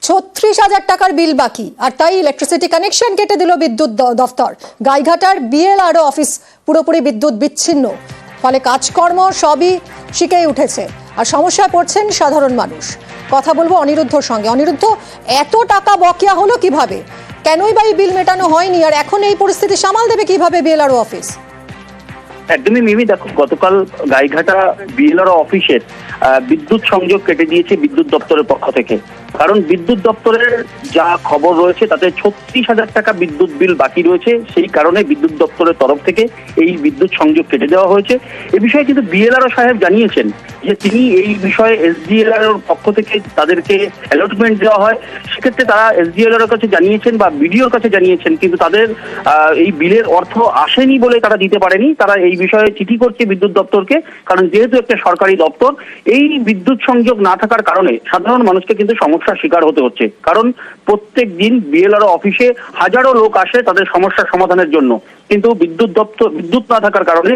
৩৬,০০০ টাকার বিল বাকি, আর তাই ইলেকট্রিসিটি কানেকশন কেটে দিল বিদ্যুৎ দফতর। গাইঘাটার বিএলআরও অফিস পুরোপুরি বিদ্যুৎ বিচ্ছিন্ন, ফলে কাজকর্ম সবই শিখেই উঠেছে আর সমস্যায় পড়ছেন সাধারণ মানুষ। কথা বলবো অনিরুদ্ধর সঙ্গে। অনিরুদ্ধ, এত টাকা বকেয়া হলো কিভাবে? কেনই বা এই বিল মেটানো হয়নি, আর এখন এই পরিস্থিতি সামাল দেবে কিভাবে বিএলআরও অফিস? একদমই মিমি, দেখো গতকাল গাইঘাটা বিএলআরও অফিসের বিদ্যুৎ সংযোগ কেটে দিয়েছে বিদ্যুৎ দপ্তরের পক্ষ থেকে। কারণ বিদ্যুৎ দপ্তরের যা খবর রয়েছে তাতে ৩৬,০০০ টাকা বিদ্যুৎ বিল বাকি রয়েছে, সেই কারণে বিদ্যুৎ দপ্তরের তরফ থেকে এই বিদ্যুৎ সংযোগ কেটে দেওয়া হয়েছে। এ বিষয়ে কিন্তু বিএলআরও সাহেব জানিয়েছেন যে তিনি এই বিষয়ে এসডিএলআর পক্ষ থেকে তাদেরকে অ্যালটমেন্ট দেওয়া হয়, সেক্ষেত্রে তারা এসডিএলআর কাছে জানিয়েছেন বা বিডিওর কাছে জানিয়েছেন, কিন্তু তাদের এই বিলের অর্থ আসেনি বলে তারা দিতে পারেনি। তারা এই বিষয়ে চিঠি করছে বিদ্যুৎ দপ্তরকে, কারণ যেহেতু একটা সরকারি দপ্তর, এই বিদ্যুৎ সংযোগ না থাকার কারণে সাধারণ মানুষকে কিন্তু সমস্যার শিকার হতে হচ্ছে। কারণ প্রত্যেক দিন বিএলআরও অফিসে হাজারো লোক আসে তাদের সমস্যার সমাধানের জন্য, কিন্তু বিদ্যুৎ না থাকার কারণে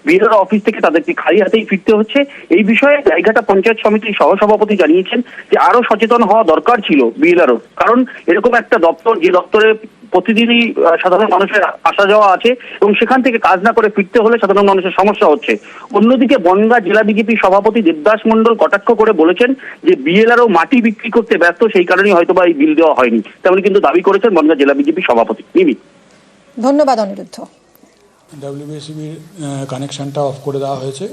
বিএলআরও অফিস থেকে তাদেরকে খালি হাতেই ফিরতে হচ্ছে। এই বিষয়ে গাইঘাটা পঞ্চায়েত সমিতির সহসভাপতি জানিয়েছেন যে আরো সচেতন হওয়া দরকার ছিল বিএলআরও, কারণ এরকম একটা দপ্তর, যে দপ্তরে প্রতিদিনই সাধারণ মানুষের আসা যাওয়া আছে এবং সেখান থেকে কাজ না করে ফিরতে হলে সাধারণ মানুষের সমস্যা হচ্ছে। অন্যদিকে বনগাঁ জেলা বিজেপি সভাপতি দেবদাস মণ্ডল কটাক্ষ করে বলেছেন যে বিএলআরও মাটি বিক্রি করতে ব্যস্ত, সেই কারণেই হয়তো বা এই বিল দেওয়া হয়নি, তেমন কিন্তু দাবি করেছেন বনগাঁ জেলা বিজেপি সভাপতি। ধন্যবাদ অনিরুদ্ধ। ডব্লিউবিএসিবির কানেকশনটা অফ করে দেওয়া হয়েছে।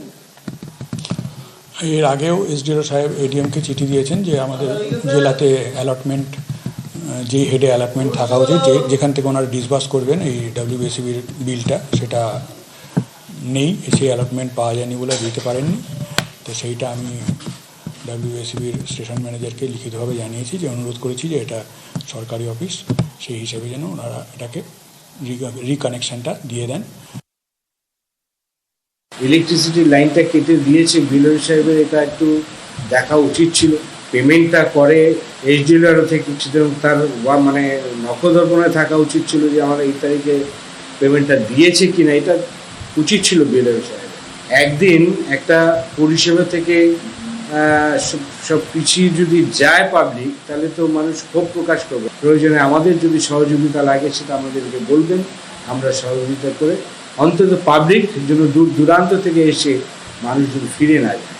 এর আগেও এসডিও সাহেব এডিএমকে চিঠি দিয়েছেন যে আমাদের জেলাতে অ্যালটমেন্ট, যে হেডে অ্যালটমেন্ট থাকা উচিত, যেখান থেকে ওনারা ডিসবার্স করবেন এই ডব্লিউবিএসিবির বিলটা, সেটা নেই, সেই অ্যালটমেন্ট পাওয়া যায়নি বলে দিতে পারেননি। তো সেইটা আমি ডব্লিউবিএসিবির স্টেশন ম্যানেজারকে লিখিতভাবে জানিয়েছি, যে অনুরোধ করেছি যে এটা সরকারি অফিস, সেই হিসেবে যেন ওনারা এটাকে রিকানেকশনটা দিয়ে দেন। ইলেকট্রিসিটি লাইনটা কেটে দিয়েছে বিএলআর সাহেবের, এটা একটু দেখা উচিত ছিল। পেমেন্টটা করে এসডিএলআর থেকে, তার মানে নখদর্পণে থাকা উচিত ছিল যে আমরা এই তারিখে পেমেন্টটা দিয়েছে কিনা, এটা উচিত ছিল বিএলআর সাহেব। একদিন একটা পরিষেবা থেকে সব পিছিয়ে যদি যায় পাবলিক, তাহলে তো মানুষ ক্ষোভ প্রকাশ করবে। প্রয়োজনে আমাদের যদি সহযোগিতা লাগে সেটা আমাদেরকে বলবেন, আমরা সহযোগিতা করে অন্তত পাবলিক যেন দূর দূরান্ত থেকে এসে মানুষ যদি ফিরে না যায়।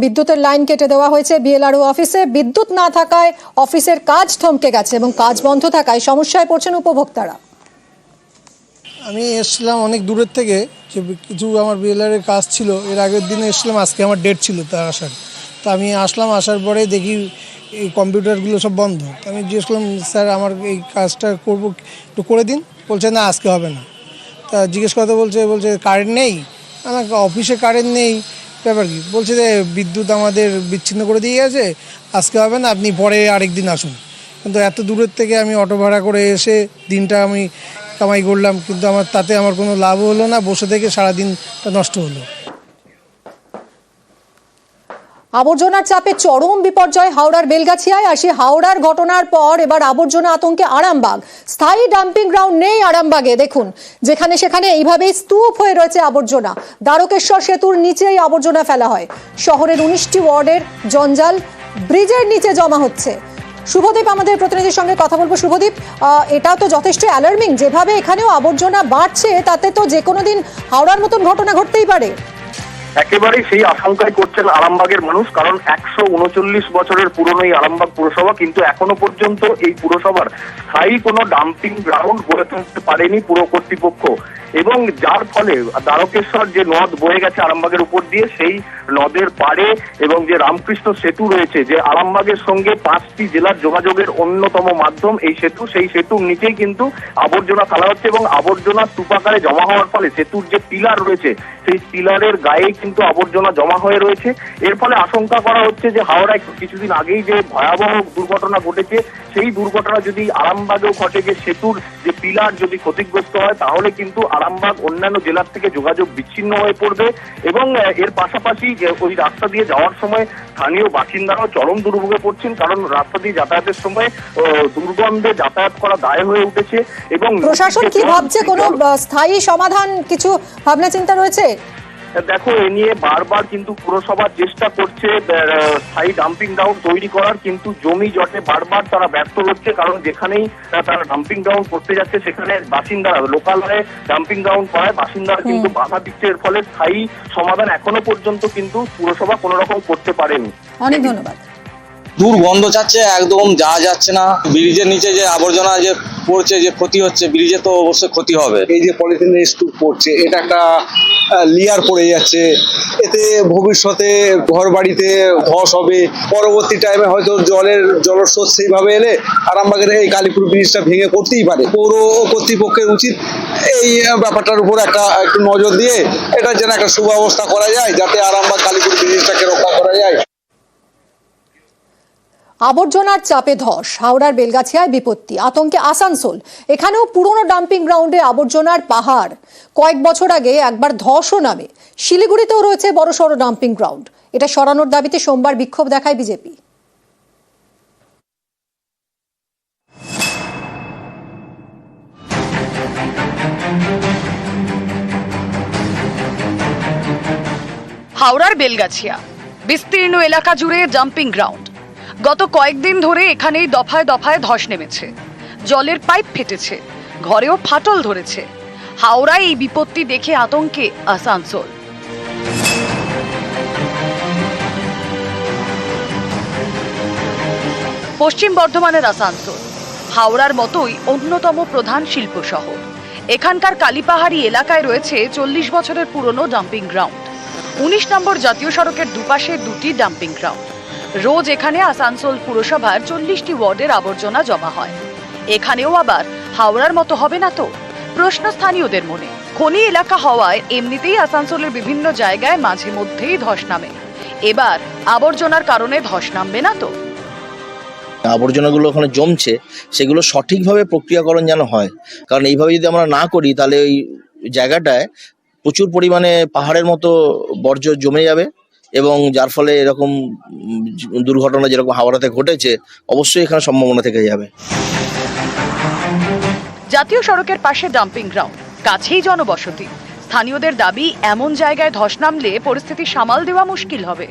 বিদ্যুতের লাইন কেটে দেওয়া হয়েছে বিএলআরও অফিসে। বিদ্যুৎ না থাকায় অফিসের কাজ থমকে গেছে এবং কাজ বন্ধ থাকায় সমস্যায় পড়ছেন উপভোক্তারা। আমি এসেছিলাম অনেক দূরের থেকে, যে কিছু আমার বিএলআরের কাজ ছিল, এর আগের দিনে এসেছিলাম, আজকে আমার ডেট ছিল তার আসার। তো আমি আসলাম, আসার পরে দেখি এই কম্পিউটারগুলো সব বন্ধ। তো আমি জিজ্ঞেস করলাম, স্যার আমার এই কাজটা করবো, একটু করে দিন। বলছে না, আজকে হবে না। তা জিজ্ঞেস করতে বলছে কারেন্ট নেই। আমার অফিসে কারেন্ট নেই, ব্যাপার কি? বলছে যে বিদ্যুৎ আমাদের বিচ্ছিন্ন করে দিয়ে গেছে, আজকে হবে না, আপনি পরে আরেকদিন আসুন। কিন্তু এত দূরের থেকে আমি অটো ভাড়া করে এসে দিনটা আমি কামাই করলাম, কিন্তু তাতে আমার কোনো লাভ হলো না, বসে থেকে সারাদিনটা নষ্ট হলো। আবর্জনার চাপে চরম বিপর্যয় হাওড়ার বেলগাছিয়ায়। আসি হাওড়ার ঘটনার পর এবার আবর্জনা আতঙ্কে আরামবাগ। স্থায়ী ডাম্পিং গ্রাউন্ড নেই আরামবাগে। দেখুন, যেখানে সেখানে এইভাবেই স্তূপ হয়ে রয়েছে আবর্জনা। দ্বারকেশ্বর সেতুর নিচেই আবর্জনা ফেলা হয়। শহরের 19টি ওয়ার্ডের জঞ্জাল ব্রিজের নিচে জমা হচ্ছে। শুভদীপ আমাদের প্রতিনিধির সঙ্গে কথা বলবো। শুভদীপ, এটা তো যথেষ্ট অ্যালার্মিং, যেভাবে এখানেও আবর্জনা বাড়ছে, তাতে তো যে কোনো দিন হাওড়ার মতন ঘটনা ঘটতেই পারে। একেবারে সেই আশঙ্কাই করছেন আরামবাগের মানুষ, কারণ 139 বছরের পুরনো এই আরামবাগ পুরসভা, কিন্তু এখনো পর্যন্ত এই পুরসভার স্থায়ী কোনো ডাম্পিং গ্রাউন্ড গড়ে তুলতে পারেনি পুর কর্তৃপক্ষ, এবং যার ফলে দ্বারকেশ্বর যে নদ বয়ে গেছে আরামবাগের উপর দিয়ে, সেই নদের পাড়ে এবং যে রামকৃষ্ণ সেতু রয়েছে, যে আরামবাগের সঙ্গে 5টি জেলার যোগাযোগের অন্যতম মাধ্যম এই সেতু, সেই সেতুর নিচেই কিন্তু আবর্জনা ফেলা হচ্ছে এবং আবর্জনা স্তূপাকারে জমা হওয়ার ফলে সেতুর যে পিলার রয়েছে, সেই পিলারের গায়ে কিন্তু আবর্জনা জমা হয়ে রয়েছে। এর ফলে আশঙ্কা করা হচ্ছে যে হাওড়ায় কিছুদিন আগেই যে ভয়াবহ দুর্ঘটনা ঘটেছে, সেই দুর্ঘটনা যদি আরামবাগেও ঘটে, যে সেতুর যে পিলার যদি ক্ষতিগ্রস্ত হয়, তাহলে কিন্তু আরামবাগ অন্যান্য জেলার থেকে যোগাযোগ বিচ্ছিন্ন হয়ে পড়বে। এবং এর পাশাপাশি ওই রাস্তা দিয়ে যাওয়ার সময় স্থানীয় বাসিন্দারাও চরম দুর্ভোগে পড়ছেন, কারণ রাস্তা দিয়ে যাতায়াতের সময় দুর্গন্ধে যাতায়াত করা দায় হয়ে উঠেছে। এবং প্রশাসন কি ভাবছে? কোনো স্থায়ী সমাধান, কিছু ভাবনা চিন্তা রয়েছে? দেখো, এ নিয়ে বারবার কিন্তু পুরসভা চেষ্টা করছে স্থায়ী ডাম্পিং গ্রাউন্ড তৈরি করার, কিন্তু জমি জটে বারবার তারা ব্যর্থ হচ্ছে। কারণ যেখানেই তারা ডাম্পিং গ্রাউন্ড করতে যাচ্ছে সেখানে বাসিন্দারা লোকালয়ে ডাম্পিং গ্রাউন্ড করায় বাসিন্দারা কিন্তু বাধা দিচ্ছে। এর ফলে স্থায়ী সমাধান এখনো পর্যন্ত কিন্তু পুরসভা কোনো রকম করতে পারেনি। অনেক ধন্যবাদ। দুর্গন্ধ ছাড়ছে, একদম যাওয়া যাচ্ছে না। ব্রিজের নিচে যে আবর্জনা যে পড়ছে, যে ক্ষতি হচ্ছে, ব্রিজে তো অবশ্যই ক্ষতি হবে। এই যে পলিথিনের স্তূপ পড়ছে, এটা একটা লেয়ার পড়ে যাচ্ছে, এতে ভবিষ্যতে ঘর বাড়িতে ধস হবে। পরবর্তী টাইমে হয়তো জলস্রোত সেইভাবে এলে আরামবাগের এই কালীপুর ব্রিজটা ভেঙে পড়তেই পারে। পৌর কর্তৃপক্ষের উচিত এই ব্যাপারটার উপর একটু নজর দিয়ে এটা যেন একটা সুব্যবস্থা করা যায়, যাতে আরামবাগ কালীপুর ব্রিজটাকে রক্ষা করা যায়। আবর্জনার চাপে ধস, হাওড়ার বেলগাছিয়ায় বিপত্তি, আতঙ্কে আসানসোল। এখানেও পুরনো ডাম্পিং গ্রাউন্ডে আবর্জনার পাহাড়। কয়েক বছর আগে একবার ধসও নামে। শিলিগুড়িতেও রয়েছে বড়সড় ডাম্পিং গ্রাউন্ড। এটা সরানোর দাবিতে সোমবার বিক্ষোভ দেখায় বিজেপি। হাওড়ার বেলগাছিয়া বিস্তীর্ণ এলাকা জুড়ে ডাম্পিং গ্রাউন্ড। গত কয়েকদিন ধরে এখানেই দফায় দফায় ধস নেমেছে, জলের পাইপ ফেটেছে, ঘরেও ফাটল ধরেছে। হাওড়ায় এই বিপত্তি দেখে আতঙ্কে আসানসোল। পশ্চিম বর্ধমানের আসানসোল হাওড়ার মতোই অন্যতম প্রধান শিল্প শহর। এখানকার কালীপাহাড়ি এলাকায় রয়েছে 40 বছরের পুরনো ডাম্পিং গ্রাউন্ড। 19 নম্বর জাতীয় সড়কের দুপাশে দুটি ডাম্পিং গ্রাউন্ড। রোজ এখানে আসানসোল পুরসভার 40টি ওয়ার্ডের আবর্জনা জমা হয়। এখানেও আবার হাওড়ার মতো হবে না তো, প্রশ্ন স্থানীয়দের মনে। খনি এলাকা হওয়ায় এমনিতেই আসানসোলের বিভিন্ন জায়গায় মাঝে মধ্যেই ধস নামে। এবার আবর্জনার কারণে ধস নামবে না তো? আবর্জনাগুলো ওখানে জমছে, সেগুলো সঠিকভাবে প্রক্রিয়াকরণ যেন হয়। কারণ এইভাবে যদি আমরা না করি তাহলে ওই জায়গাটায় প্রচুর পরিমাণে পাহাড়ের মতো বর্জ্য জমে যাবে, এবং যার ফলে এরকম দুর্ঘটনা যেরকম হাওড়াতে ঘটেছে অবশ্যই এখানে সম্ভাবনা থেকে যাবে। জাতীয় সড়কের পাশে ডাম্পিং গ্রাউন্ড, কাছেই জনবসতি। স্থানীয়দের দাবি, এমন জায়গায় ধস নামলে পরিস্থিতি সামাল দেওয়া মুশকিল হবে।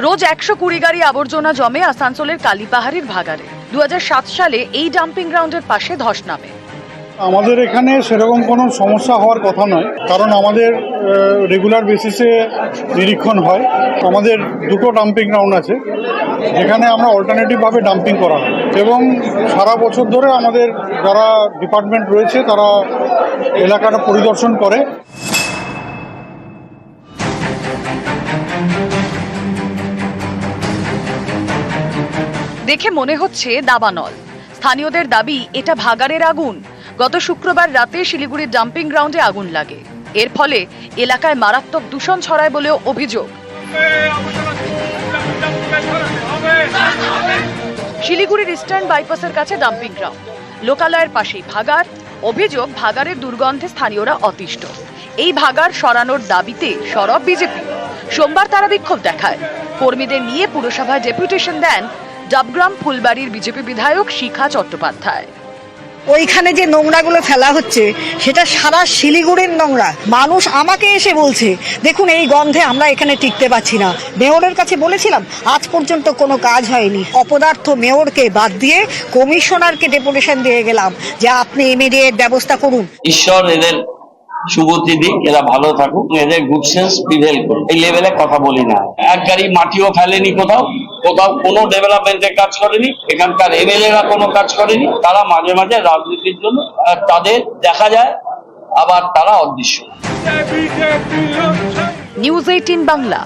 রোজ 120 গাড়ি আবর্জনা জমে আসানসোলের কালীপাহাড়ির ভাগাড়ে। 2007 সালে এই ডাম্পিং গ্রাউন্ডের পাশে ধস নামে। আমাদের এখানে সেরকম কোনো সমস্যা হওয়ার কথা নয়, কারণ আমাদের রেগুলার বেসিসে নিরীক্ষণ হয়। আমাদের দুটো ডাম্পিং গ্রাউন্ড আছে যেখানে আমরা অল্টারনেটিভভাবে ডাম্পিং করা হয়, এবং সারা বছর ধরে আমাদের যারা ডিপার্টমেন্ট রয়েছে তারা এলাকাটা পরিদর্শন করে। দেখে মনে হচ্ছে দাবানল। স্থানীয়দের দাবি, এটা ভাগাড়ের আগুন। গত শুক্রবার রাতে শিলিগুড়ির ডাম্পিং গ্রাউন্ডে আগুন লাগে। এর ফলে এলাকায় মারাত্মক দূষণ ছড়ায় বলেও অভিযোগ। শিলিগুড়ির ইস্টার্ন বাইপাসের কাছে ডাম্পিং গ্রাউন্ড, লোকালয়ের পাশেই ভাগাড়। অভিযোগ, ভাগাড়ের দুর্গন্ধে স্থানীয়রা অতিষ্ঠ। এই ভাগাড় সরানোর দাবিতে সরব বিজেপি। সোমবার তারা বিক্ষোভ দেখায়। কর্মীদের নিয়ে পুরসভায় ডেপুটেশন দেন ডাবগ্রাম ফুলবাড়ির বিজেপি বিধায়ক শিখা চট্টোপাধ্যায়। ওইখানে যে নোংরাগুলো ফেলা হচ্ছে সেটা সারা শিলিগুড়ির নোংরা। মানুষ আমাকে এসে বলছে, দেখুন এই গন্ধে আমরা এখানে টিকতে পারছি না। মেয়রের কাছে বলেছিলাম, আজ পর্যন্ত কোনো কাজ হয়নি। অপদার্থ মেয়রকে বাদ দিয়ে কমিশনারকে ডেপুটেশন দিয়ে গেলাম যে আপনি ইমিডিয়েট ব্যবস্থা করুন। ঈশ্বর এদের সুগতি দিক, এরা ভালো থাকুক, এদের গুড সেন্স প্রিভেল করুক। এই লেভেলে কথা বলি না। এক গাড়ি মাটিও ফেলেনি কোথাও, কোনো ডেভেলপমেন্টের কাজ করেনি, এখানকার এমএলএরা কোনো কাজ করেনি। তারা মাঝে মাঝে রাজনীতির জন্য তাদের দেখা যায়, আবার তারা অদৃশ্য। নিউজ 18 বাংলা।